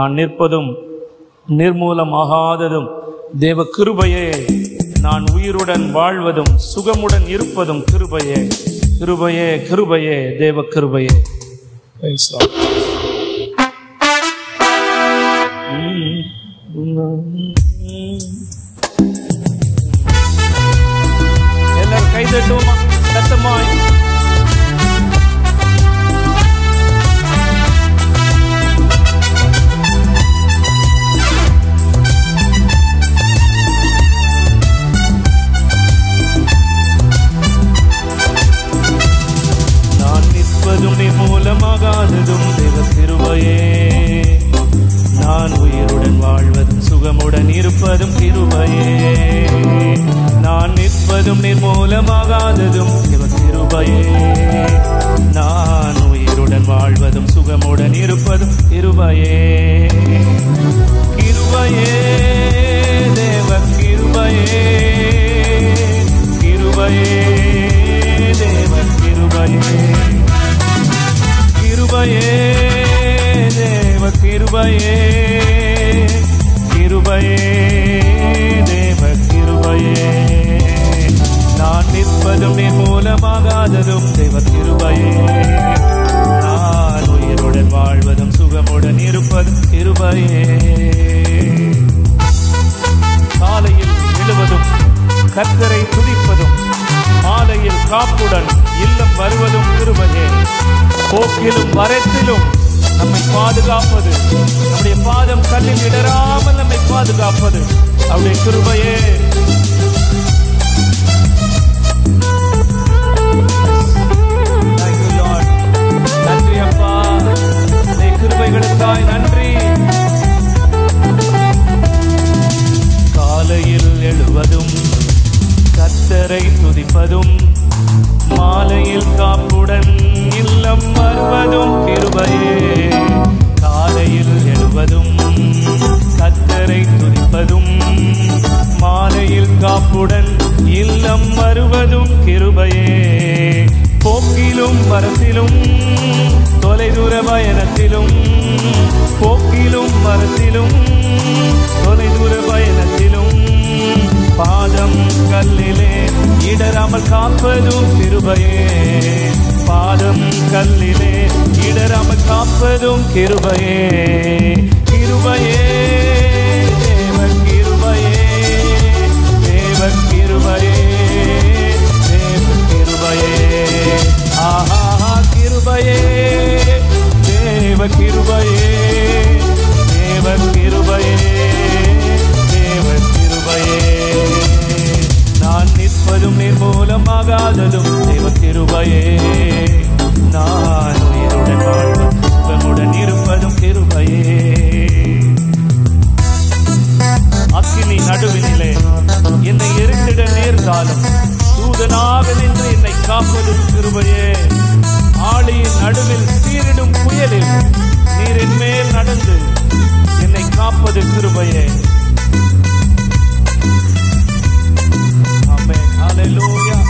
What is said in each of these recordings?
நான் நிற்பதும் நிர்மூலமாகாததும் தேவ கிருபையே. நான் உயிருடன் வாழ்வதும் சுகமுடன் இருப்பதும் கிருபையே. கிருபையே கிருபையே தேவ கிருபையே. எல்லாரும் கை தட்டுவோமா சத்தமாய். மூலமாகாததும் தேவ கிருபையே. நான் உயிருடன் வாழ்வதும் சுகமுடன் இருப்பதும் கிருபையே. நான் நிற்பதும் நிர்மூலமாகாததும் தேவ கிருபையே. நான் உயிருடன் வாழ்வதும் சுகமுடன் இருப்பதும் கிருபையே. கிருபையே தேவ கிருபையே. கிருபையே தேவ கிருபையே. கிருபையே தேவ கிருபையே. கிருபையே தேவ கிருபையே. நான் நிற்பதும் நிர்மூலமாகாததும் தேவ கிருபையே. நான் உயிருடன் வாழ்வதும் சுகமுடன் இருப்பதும் கிருபையே. காலையில் எழுவதும் கர்த்தரை துதிப்பதும் மாலையில் காப்புடன் இல்லம் வருவதும் கிருபையே. போக்கிலும் வரத்திலும் நம்மை பாதுகாப்பது, நம்முடைய பாதம் கல்லில் இடராமல் நம்மை பாதுகாப்பது அவருடைய கிருபையே. நன்றி அப்பா, கிருபைகளுக்காய் நன்றி. காலையில் எழுவதும் கர்த்தரை துதிப்பதும் மாலையில் காப்புடன் இல்லம் வருவதும் கிருபையே. காலையில் எழுவதும் கர்த்தரை துதிப்பதும் மாலையில் காப்புடன் இல்லம் வருவதும் கிருபையே. போக்கிலும் வரத்திலும் தொலைதூர பயணத்திலும், போக்கிலும் வரத்திலும் தொலைதூர பயணத்திலும் பாதம் கல்லிலே இடராமல் காப்பதும் கிருபையே. பாதம் கல்லிலே இடராமல் காப்பதும் கிருபையே. கிருபையே தேவ கிருபையே. தேவ கிருபையே. தேவ கிருபையே. ஆஹா கிருபையே தேவ கிருபையே. தேவ கிருபையே. தேவ கிருபையே. நான் நிற்பதும் நிர்மூலமாகாததும் தேவ கிருபையே. நான் உயிருடன் வாழ்வதும் சுகமுடன் இருப்பதும் கிருபையே. அக்கினி நடுவினிலே என்னை எரிந்திட நேர்ந்தாலும் தூதனாக நின்று என்னை காப்பதும் கிருபையே. ஆழியின் நடுவில் சீரிடும் புயலில் நீர் என் மேல் நடந்து என்னை காப்பது கிருபையே. Amen. Hallelujah.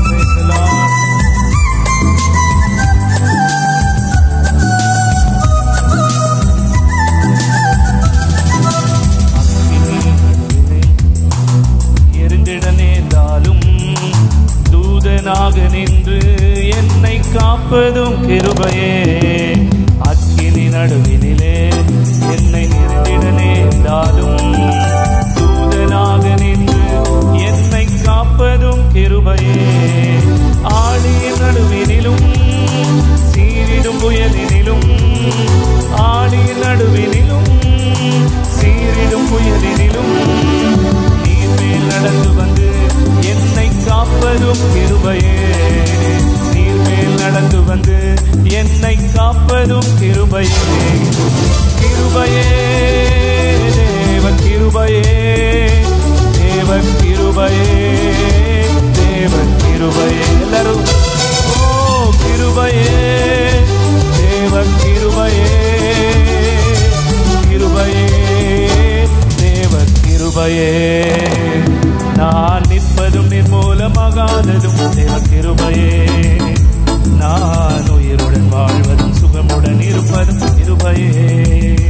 Praise the Lord. எரிந்திட நேர்ந்தாலும் தூதனாக நின்று என்னை காப்பதும் கிருபையே. அக்கினி நடுவினிலே என்னை எரிந்திட நேர்ந்தாலும் தூதனாக நின்று என்னை காப்பதும் கிருபையே. ஆழியின் நடுவினிலும் சீரிடும் புயலினிலும், ஆழியின் நடுவினிலும் சீரிடும் புயலினிலும் நீர் மேல் நடந்து வந்து என்னை காப்பதும் கிருபையே. நீர் மேல் நடந்து வந்து என்னை காப்பதும் கிருபையே. கிருபையே தேவ கிருபையே. தேவ கிருபையே. தேவ கிருபையே. எல்லாரும் ஓ கிருபையே தேவ கிருபையே. கிருபையே தேவ கிருபையே. நான் நிற்பதும் நிர்மூலமாகாததும் தேவ கிருபையே. நான் உயிருடன் வாழ்வதும் சுகமுடன் இருப்பதும் கிருபையே.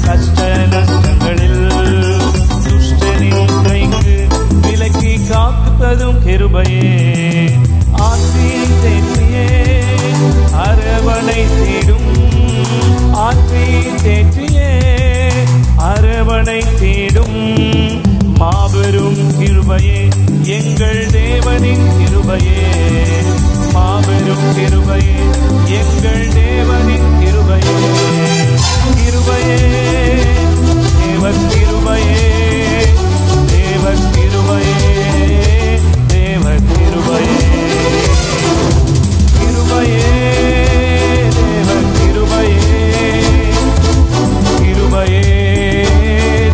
கஷ்ட நஷ்டங்களில் துஷ்டனின் கைக்கு விலக்கி காப்பதும் கிருபையே. ஆற்றில் தேற்றியே அரவணை தேடும், ஆற்றில் தேற்றியே அரவணை தேடும் மாபெரும் கிருபையே எங்கள் தேவனின் கிருபையே. மாபெரும் கிருபையே எங்கள் தேவனின் கிருபையே. கிருபையே தேவ கிருபையே, தேவ கிருபையே, தேவ கிருபையே. கிருபையே தேவ கிருபையே, கிருபையே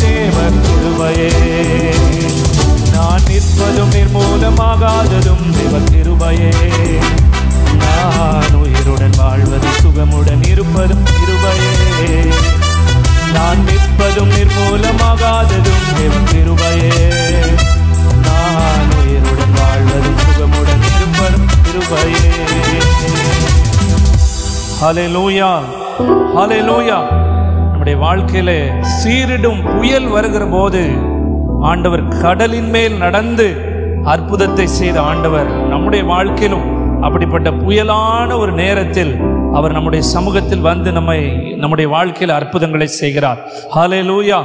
தேவ கிருபையே. நான் நிற்பதும் நிர்மூலமாகாததும் தேவ கிருபையே. நான் உயிருடன் வாழ்வதும் சுகமுடன் இருப்பதும் கிருபையே. நான் நிற்பதும் நிர்மூலமாகாததும் தேவ கிருபையே. நான் உயிருடன் வாழ்வதும் சுகமுடன் இருப்பதும் கிருபையே. ஹல்லேலூயா, ஹல்லேலூயா. நம்முடைய வாழ்க்கையில சீரிடும் புயல் வருகிற போது ஆண்டவர் கடலின் மேல் நடந்து அற்புதத்தை செய்த ஆண்டவர் நம்முடைய வாழ்க்கையிலும் அப்படிப்பட்ட புயலான ஒரு நேரத்தில் அவர் நம்முடைய சமூகத்தில் வந்து நம்முடைய வாழ்க்கையில் அற்புதங்களை செய்கிறார். ஹல்லேலூயா.